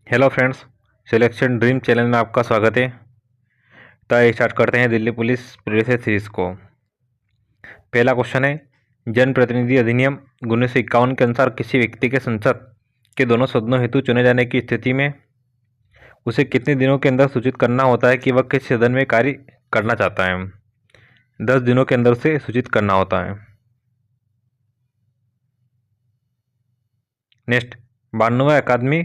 Hello friends, selection dream channel में आपका स्वागत है। तो स्टार्ट करते हैं दिल्ली पुलिस प्रीवियस सीरीज को। पहला क्वेश्चन है, जनप्रतिनिधि अधिनियम 1951 के अनुसार किसी व्यक्ति के संसद के दोनों सदनों हेतु चुने जाने की स्थिति में उसे कितने दिनों के अंदर सूचित करना होता है कि वह किस सदन में कार्य करना चाहता है? 10 दिनों के अंदर उसे सूचित करना होता है। नेक्स्ट, 92वां अकादमी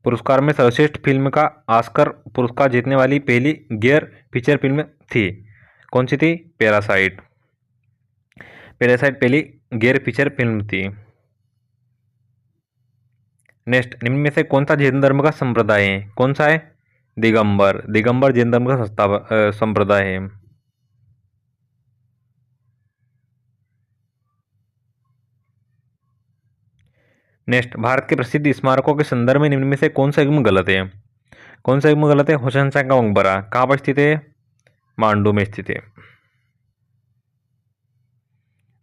पुरस्कार में सर्वश्रेष्ठ फिल्म का ऑस्कर पुरस्कार जीतने वाली पहली गैर फीचर फिल्म थी, कौन सी थी? पैरासाइट। पैरासाइट पहली गैर फीचर फिल्म थी। नेक्स्ट, निम्न में से कौन सा जैन धर्म का संप्रदाय है? कौन सा है? दिगंबर। दिगंबर जैन धर्म का संप्रदाय है। नेक्स्ट, भारत के प्रसिद्ध स्मारकों के संदर्भ में निम्न में से कौन सा युग्म गलत है? कौन सा युग्म गलत है? हुसैन शाह का मकबरा कहाँ पर स्थित है? मांडू में स्थित है।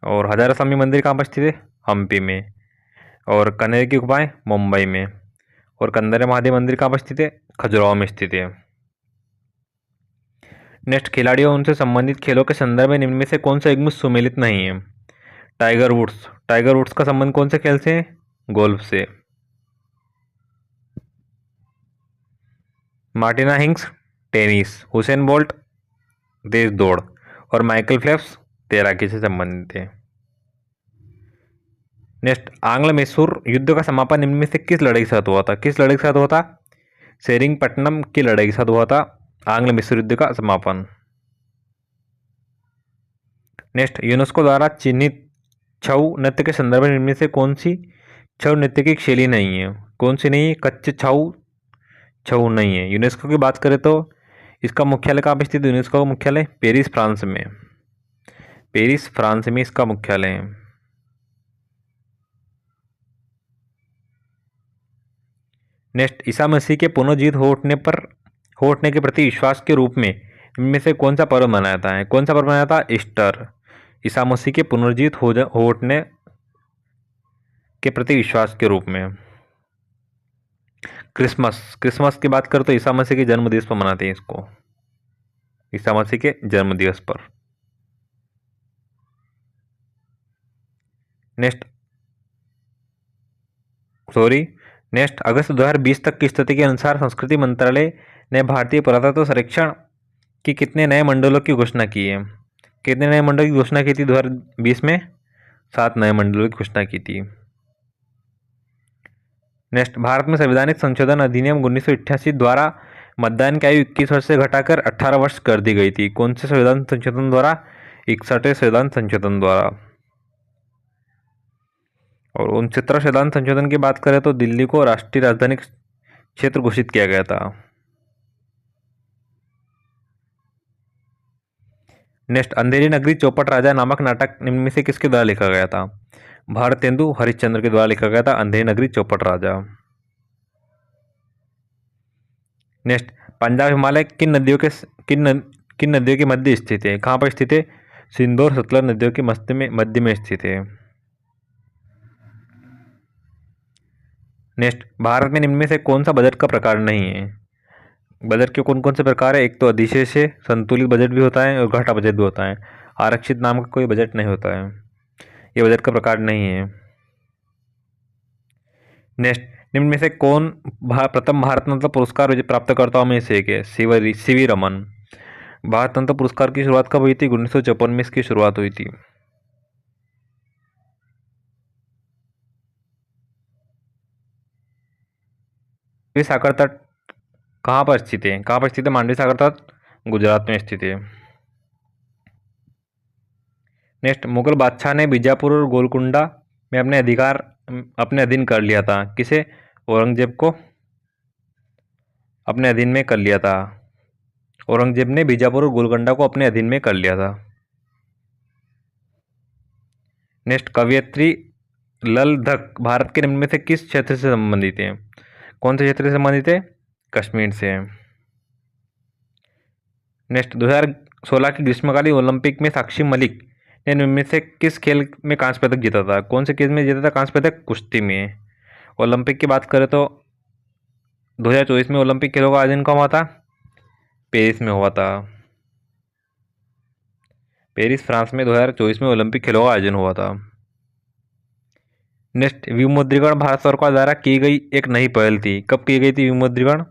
और हजारा स्वामी मंदिर कहाँ पर स्थित है? हम्पी में। और कनेर की गुफाएं मुंबई में। और कंदर महादेव मंदिर कहाँ पर स्थित है? खजुराहो में स्थित है। नेक्स्ट, खिलाड़ियों उनसे संबंधित खेलों के संदर्भ में निम्न में से कौन सा युग्म सुमेलित नहीं है? Tiger woods. टाइगर वुड्स का संबंध कौन से खेल से है? गोल्फ से। Martina हिंग्स tennis. हुसैन बोल्ट तेज दौड़। और माइकल फेल्प्स तैराकी से संबंधित है। नेक्स्ट, आंग्ल मैसूर युद्ध का समापन निम्न में से किस लड़ाई के साथ हुआ था? किस लड़ाई के साथ हुआ था? सेरिंगपट्टनम की लड़ाई के साथ हुआ था आंग्ल मैसूर युद्ध का समापन। नेक्स्ट, यूनेस्को द्वारा चिन्हित छऊ नृत्य के संदर्भ में इनमें से कौन सी छऊ नृत्य की शैली नहीं है? कौन सी नहीं है? कच्चे छऊ छऊ नहीं है। यूनेस्को की बात करें तो इसका मुख्यालय कहाँ पर स्थित है? यूनेस्को का मुख्यालय पेरिस फ्रांस में। पेरिस फ्रांस में इसका मुख्यालय है। नेक्स्ट, ईसा मसीह के पुनर्जीवित हो उठने के प्रति विश्वास के रूप में इनमें से कौन सा पर्व मनाया जाता है? कौन सा पर्व मनाया था? ईस्टर। ईसा मसीह के पुनर्जीवित हो उठने के प्रति विश्वास के रूप में। क्रिसमस। क्रिसमस की बात करें तो ईसा मसीह के जन्म दिवस पर मनाते हैं इसको, ईसा मसीह के जन्म दिवस पर। नेक्स्ट नेक्स्ट, अगस्त 2020 तक की स्थिति के अनुसार संस्कृति मंत्रालय ने भारतीय पुरातत्व सर्वेक्षण की कितने नए मंडलों की घोषणा की है? कितने नए मंडलों की घोषणा की थी 2020 में? 7 नए मंडलों की घोषणा की थी। नेक्स्ट, भारत में संवैधानिक संशोधन अधिनियम 1988 द्वारा मतदान की आयु 21 वर्ष से घटाकर 18 वर्ष कर दी गई थी, कौन से संविधान संशोधन द्वारा? 61वें संविधान संशोधन द्वारा। और 69वें संविधान संशोधन की बात करें तो दिल्ली को राष्ट्रीय राजधानी क्षेत्र घोषित किया गया था। नेक्स्ट, अंधेरी नगरी चौपट राजा नामक नाटक निम्न में से किसके द्वारा लिखा गया था? भारतेंदु हरिश्चंद्र के द्वारा लिखा गया था अंधेरी नगरी चौपट राजा। नेक्स्ट, पंजाब हिमालय किन नदियों के मध्य स्थित है? कहाँ पर स्थित है? सिंधु और सतलज नदियों के मध्य में स्थित है। नेक्स्ट, भारत में निम्न में से कौन सा बजट का प्रकार नहीं है? बजट के कौन कौन से प्रकार है? एक तो अधिशेष है, संतुलित बजट भी होता है और घाटा बजट भी होता है। आरक्षित नाम का कोई बजट नहीं होता है, ये बजट का प्रकार नहीं है। नेक्स्ट, निम्न में से कौन प्रथम भारत रत्न पुरस्कार प्राप्तकर्ताओं में से एक है? सीवी रमन। भारत रत्न पुरस्कार की शुरुआत कब हुई थी? 1954 में इसकी शुरुआत हुई थी। सागर तट कहाँ पर स्थित है? कहाँ पर स्थित है मांडवी सागर तट? गुजरात में स्थित है। नेक्स्ट, मुगल बादशाह ने बीजापुर और गोलकुंडा में अपने अधीन कर लिया था, किसे? औरंगजेब को अपने अधीन में कर लिया था। औरंगजेब ने बीजापुर और गोलकुंडा को अपने अधीन में कर लिया था। नेक्स्ट, कवयित्री लल धक भारत के निम्न में से किस क्षेत्र से संबंधित है? कौन से क्षेत्र से संबंधित है? कश्मीर से। नेक्स्ट, 2016 की ग्रीष्मकालीन ओलंपिक में साक्षी मलिक ने निम्न में से किस खेल में कांस्य पदक जीता था? कौन से खेल में जीता था कांस्य पदक? कुश्ती में। ओलंपिक की बात करें तो 2024 में ओलंपिक खेलों का आयोजन कहाँ हुआ था? पेरिस में हुआ था। पेरिस फ्रांस में 2024 में ओलंपिक खेलों का आयोजन हुआ था। नेक्स्ट, विमुद्रीकरण भारत सरकार द्वारा की गई एक नई पहल थी। कब की गई थी विमुद्रीकरण?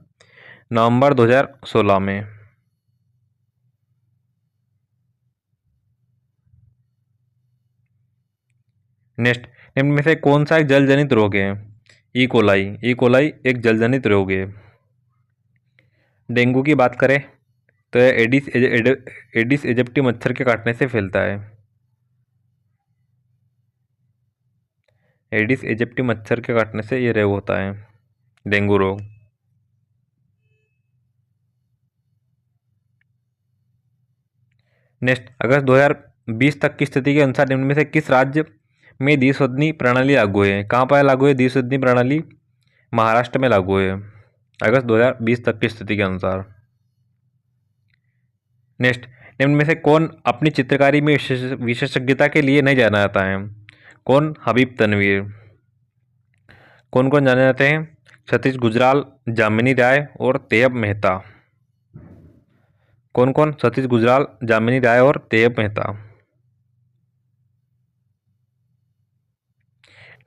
नवंबर 2016 में। नेक्स्ट, निम्न में से कौन सा एक जल जनित रोग है? ई कोलाई एक जल जनित रोग है। डेंगू की बात करें तो यह एडिस एजिप्टी मच्छर के काटने से फैलता है। एडिस एजिप्टी मच्छर के काटने से ये रोग होता है, डेंगू रोग। नेक्स्ट, अगस्त 2020 तक की स्थिति के अनुसार निम्न में से किस राज्य में द्विसदनी प्रणाली लागू है? कहाँ पर लागू है द्विसदनी प्रणाली? महाराष्ट्र में लागू है, अगस्त 2020 तक की स्थिति के अनुसार। नेक्स्ट, निम्न में से कौन अपनी चित्रकारी में विशेषज्ञता के लिए नहीं जाना जाता है? कौन? हबीब तनवीर। कौन कौन जाने जाते हैं? सतीश गुजराल, जामिनी राय और तैयब मेहता। कौन कौन? सतीश गुजराल, जामिनी राय और तैयब मेहता।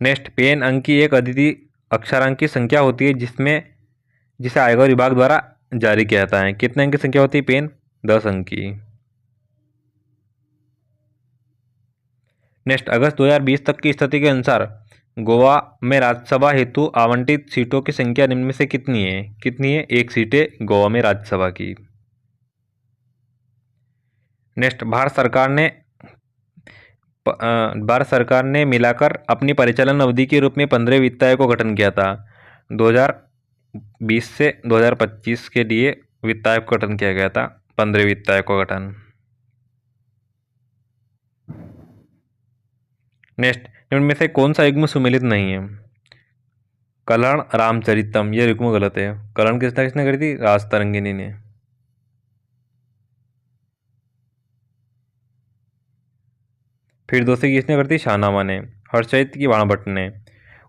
नेक्स्ट, पेन अंक की एक अद्वितीय अक्षरांक की संख्या होती है जिसे आयकर विभाग द्वारा जारी किया जाता है। कितने अंक की संख्या होती है पेन? 10 अंक की। नेक्स्ट, अगस्त 2020 तक की स्थिति के अनुसार गोवा में राज्यसभा हेतु आवंटित सीटों की संख्या निम्न में से कितनी है? कितनी है? 1 सीट है गोवा में राज्यसभा की। नेक्स्ट, भारत सरकार ने मिलाकर अपनी परिचालन अवधि के रूप में 15 वित्त आयोग को गठन किया था। 2020 से 2025 के लिए वित्त आयोग का गठन किया गया था, 15 वित्त आयोग का गठन। नेक्स्ट, इनमें में से कौन सा युग्म सुमेलित नहीं है? कलहण रामचरितम, यह युग्म गलत है। कलहण किसने करी थी? राज तरंगिणी ने। फिर दोस्ती किसने करी थी? शाहनामा ने। हर्षचरित की बाणभट्ट ने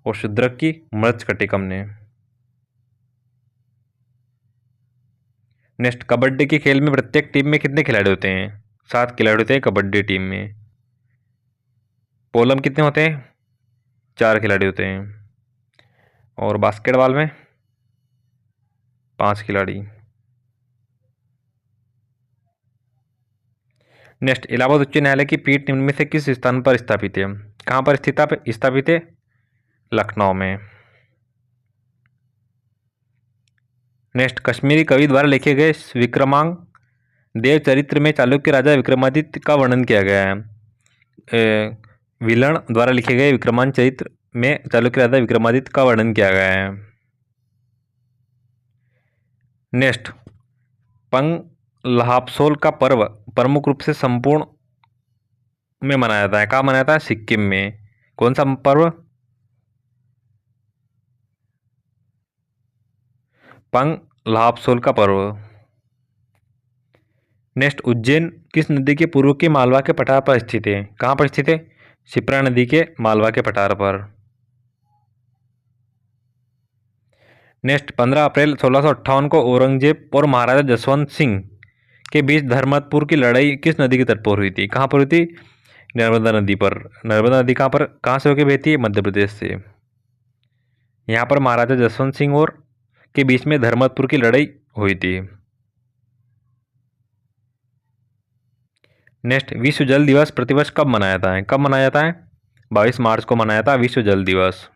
और शूद्रक की मृच्छकटिकम ने। नेक्स्ट, कबड्डी के खेल में प्रत्येक टीम में कितने खिलाड़ी होते हैं? 7 खिलाड़ी होते हैं कबड्डी टीम में। पोलम कितने होते हैं? 4 खिलाड़ी होते हैं। और बास्केटबॉल में 5 खिलाड़ी। नेक्स्ट, इलाहाबाद उच्च न्यायालय की पीठ निम्न में से किस स्थान पर स्थापित है? कहाँ पर स्थापित है? लखनऊ में। नेक्स्ट, कश्मीरी कवि द्वारा लिखे गए विक्रमांक देव चरित्र में चालुक्य राजा विक्रमादित्य का वर्णन किया गया है। विलन द्वारा लिखे गए विक्रमांक चरित्र में चालुक्य राजा विक्रमादित्य का वर्णन किया गया है। नेक्स्ट, पंगल्हाब्सोल का पर्व प्रमुख रूप से संपूर्ण में मनाया जाता है। कहाँ मनाया जाता है? सिक्किम में। कौन सा पर्व? पंगल्हाब्सोल का पर्व। नेक्स्ट, उज्जैन किस नदी के पूर्व के मालवा के पठार पर स्थित है? कहाँ पर स्थित है? शिप्रा नदी के मालवा के पठार पर। नेक्स्ट, 15 अप्रैल 1658 को औरंगजेब और महाराजा जसवंत सिंह के बीच धर्मतपुर की लड़ाई किस नदी के तट पर हुई थी? कहाँ पर हुई थी? नर्मदा नदी पर। नर्मदा नदी कहाँ से होकर बहती है? मध्य प्रदेश से। यहाँ पर महाराजा जसवंत सिंह और के बीच में धर्मतपुर की लड़ाई हुई थी। नेक्स्ट, विश्व जल दिवस प्रतिवर्ष कब मनाया जाता है? कब मनाया जाता है? 22 मार्च को मनाया था विश्व जल दिवस।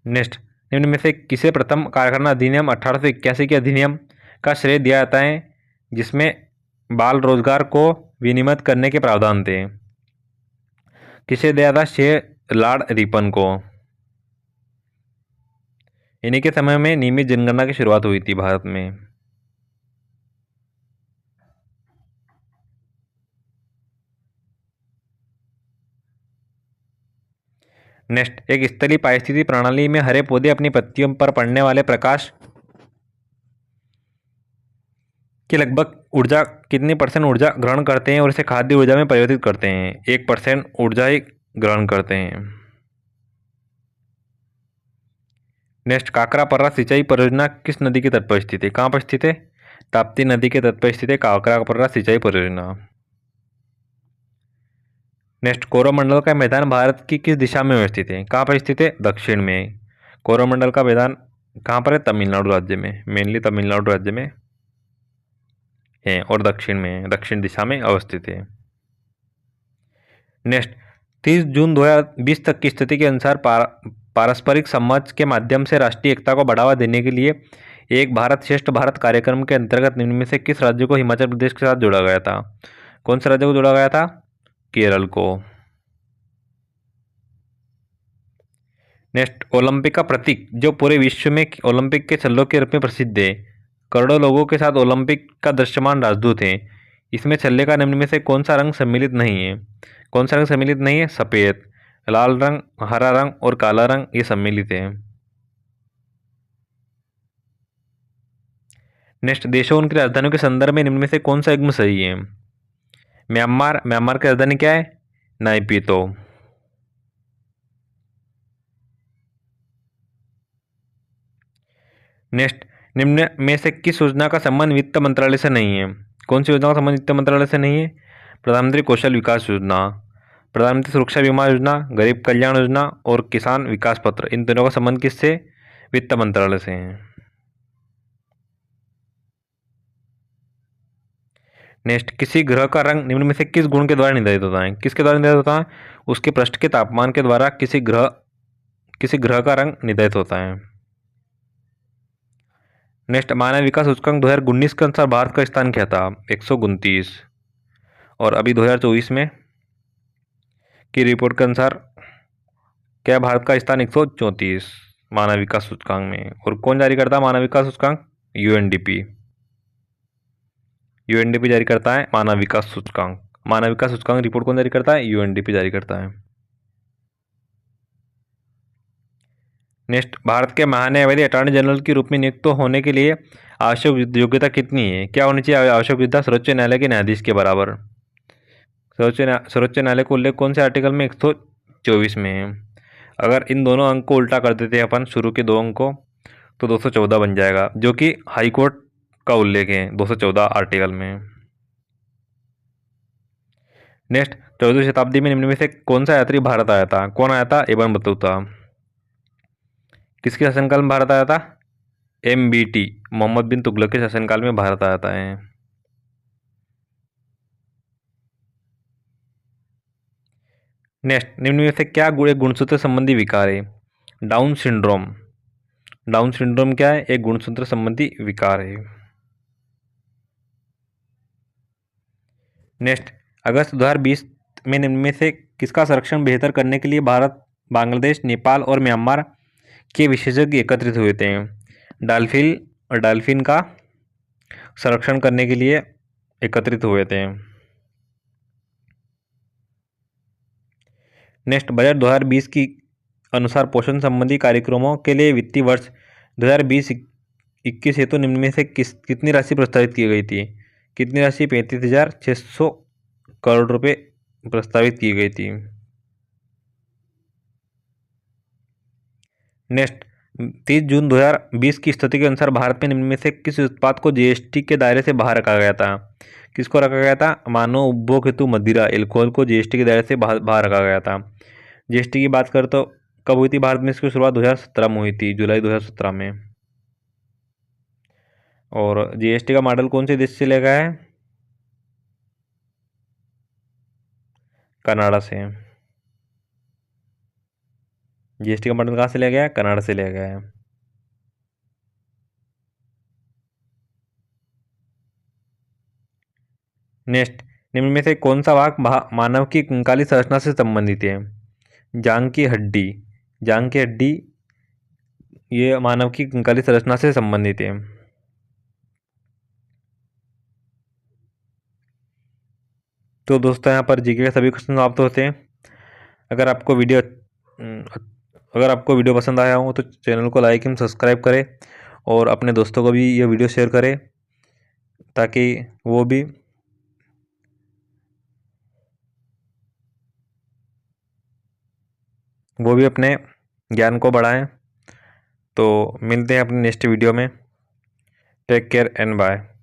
नेक्स्ट, निम्न में से किसे प्रथम कारखाना अधिनियम 1881 के अधिनियम का श्रेय दिया जाता है जिसमें बाल रोजगार को विनियमित करने के प्रावधान थे? किसे दिया था श्रेय? लॉर्ड रिपन को। इन्हीं के समय में नियमित जनगणना की शुरुआत हुई थी भारत में। नेक्स्ट, एक स्थलीय पारिस्थितिकी प्रणाली में हरे पौधे अपनी पत्तियों पर पड़ने वाले प्रकाश की लगभग ऊर्जा कितनी % ऊर्जा ग्रहण करते हैं और इसे खाद्य ऊर्जा में परिवर्तित करते हैं? 1% ऊर्जा ही ग्रहण करते हैं। नेक्स्ट, काकरापर्रा सिंचाई परियोजना किस नदी के तट पर स्थित है? कहाँ पर स्थित है? ताप्ती नदी के तट पर स्थित है काकरापर्रा सिंचाई परियोजना। नेक्स्ट, कोरोमंडल का मैदान भारत की किस दिशा में स्थित है? कहाँ पर स्थित है? दक्षिण में। कोरोमंडल का मैदान कहाँ पर है? तमिलनाडु राज्य में, मेनली तमिलनाडु राज्य में है और दक्षिण में, दक्षिण दिशा में अवस्थित है। नेक्स्ट, 30 जून 2020 तक की स्थिति के अनुसार पारस्परिक समझ के माध्यम से राष्ट्रीय एकता को बढ़ावा देने के लिए एक भारत श्रेष्ठ भारत कार्यक्रम के अंतर्गत निम्न में से किस राज्य को हिमाचल प्रदेश के साथ जोड़ा गया था? कौन से राज्य को जोड़ा गया था? केरल को। नेक्स्ट, ओलंपिक का प्रतीक जो पूरे विश्व में ओलंपिक के छल्लों के रूप में प्रसिद्ध है, करोड़ों लोगों के साथ ओलंपिक का दृश्यमान राजदूत है, इसमें छल्ले का निम्न में से कौन सा रंग सम्मिलित नहीं है? कौन सा रंग सम्मिलित नहीं है? सफेद। लाल रंग, हरा रंग और काला रंग ये सम्मिलित है। नेक्स्ट, देशों उनकी राजधानियों के संदर्भ में निम्न में से कौन सा युग्म सही है? म्यांमार, म्यांमार की राजधानी क्या है? नाइपीतो। नेक्स्ट, निम्न में से किस योजना का संबंध वित्त मंत्रालय से नहीं है? कौन सी योजना का संबंध वित्त मंत्रालय से नहीं है? प्रधानमंत्री कौशल विकास योजना, प्रधानमंत्री सुरक्षा बीमा योजना, गरीब कल्याण योजना और किसान विकास पत्र, इन दोनों का संबंध किससे? वित्त मंत्रालय से है। नेक्स्ट, किसी ग्रह का रंग निम्न में से किस गुण के द्वारा निर्धारित होता है? किसके द्वारा निर्धारित होता है? उसके पृष्ठ के तापमान के द्वारा किसी ग्रह का रंग निर्धारित होता है। नेक्स्ट, मानव विकास सूचकांक 2019 के अनुसार भारत का स्थान क्या था? 129। और अभी 2024 में की रिपोर्ट के अनुसार क्या भारत का स्थान 134 मानव विकास सूचकांक में। और कौन जारी करता है मानव विकास सूचकांक? यूएनडीपी। यूएनडीपी जारी करता है मानव विकास सूचकांक। मानव विकास सूचकांक रिपोर्ट कौन जारी करता है? यूएनडीपी जारी करता है। नेक्स्ट, भारत के महान्यायवादी अटॉर्नी जनरल के रूप में नियुक्त होने के लिए आवश्यक योग्यता कितनी है? क्या होनी चाहिए आवश्यक योग्यता? सर्वोच्च न्यायालय के न्यायाधीश के बराबर। सर्वोच्च न्यायालय को उल्लेख कौन से आर्टिकल में? 124 में है। अगर इन दोनों अंक को उल्टा कर देते हैं अपन, शुरू के दो अंक को, तो 214 बन जाएगा, जो कि हाई कोर्ट का उल्लेख है 214 आर्टिकल में। नेक्स्ट, 14वीं शताब्दी में निम्न में से कौन सा यात्री भारत आया था? कौन आया था? Ibn Battuta. किसके शासनकाल में भारत आया था? MBT, मोहम्मद बिन तुगलक के शासनकाल में भारत आया था। नेक्स्ट, निम्न में से क्या गुणसूत्र संबंधी विकार है? Down syndrome. डाउन सिंड्रोम क्या है? एक गुणसूत्र संबंधी विकार है। नेक्स्ट, अगस्त 2020 में निम्न में से किसका संरक्षण बेहतर करने के लिए भारत, बांग्लादेश, नेपाल और म्यांमार के विशेषज्ञ एकत्रित हुए थे? डॉल्फिन का संरक्षण करने के लिए एकत्रित हुए थे। नेक्स्ट, बजट 2020 की अनुसार पोषण संबंधी कार्यक्रमों के लिए वित्तीय वर्ष 2020-21 हेतु निम्न में से कितनी राशि प्रस्तावित की गई थी? कितनी राशि? 35,600 करोड़ रुपए प्रस्तावित की गई थी। नेक्स्ट, 30 जून 2020 की स्थिति के अनुसार भारत में निम्न में से किस उत्पाद को जीएसटी के दायरे से बाहर रखा गया था? किसको रखा गया था? मानव उपभोग हेतु मदिरा, एल्कोहल को जीएसटी के दायरे से बाहर रखा गया था। जीएसटी की बात करें तो कब हुई थी भारत में इसकी शुरुआत? 2017 में हुई थी, जुलाई 2017 में। और जीएसटी का मॉडल कौन से देश से लिया गया है? कनाडा से। जीएसटी का मॉडल कहाँ से लिया गया है? कनाडा से लिया गया है। नेक्स्ट, निम्न में से कौन सा वाक मानव की कंकाली संरचना से संबंधित है? जांग की हड्डी। जांग की हड्डी ये मानव की कंकाली संरचना से संबंधित है। तो दोस्तों, यहाँ पर जीके के सभी क्वेश्चन समाप्त होते हैं। अगर आपको वीडियो पसंद आया हो तो चैनल को लाइक एवं सब्सक्राइब करें और अपने दोस्तों को भी ये वीडियो शेयर करें, ताकि वो भी अपने ज्ञान को बढ़ाएं। तो मिलते हैं अपने नेक्स्ट वीडियो में। Take care and bye.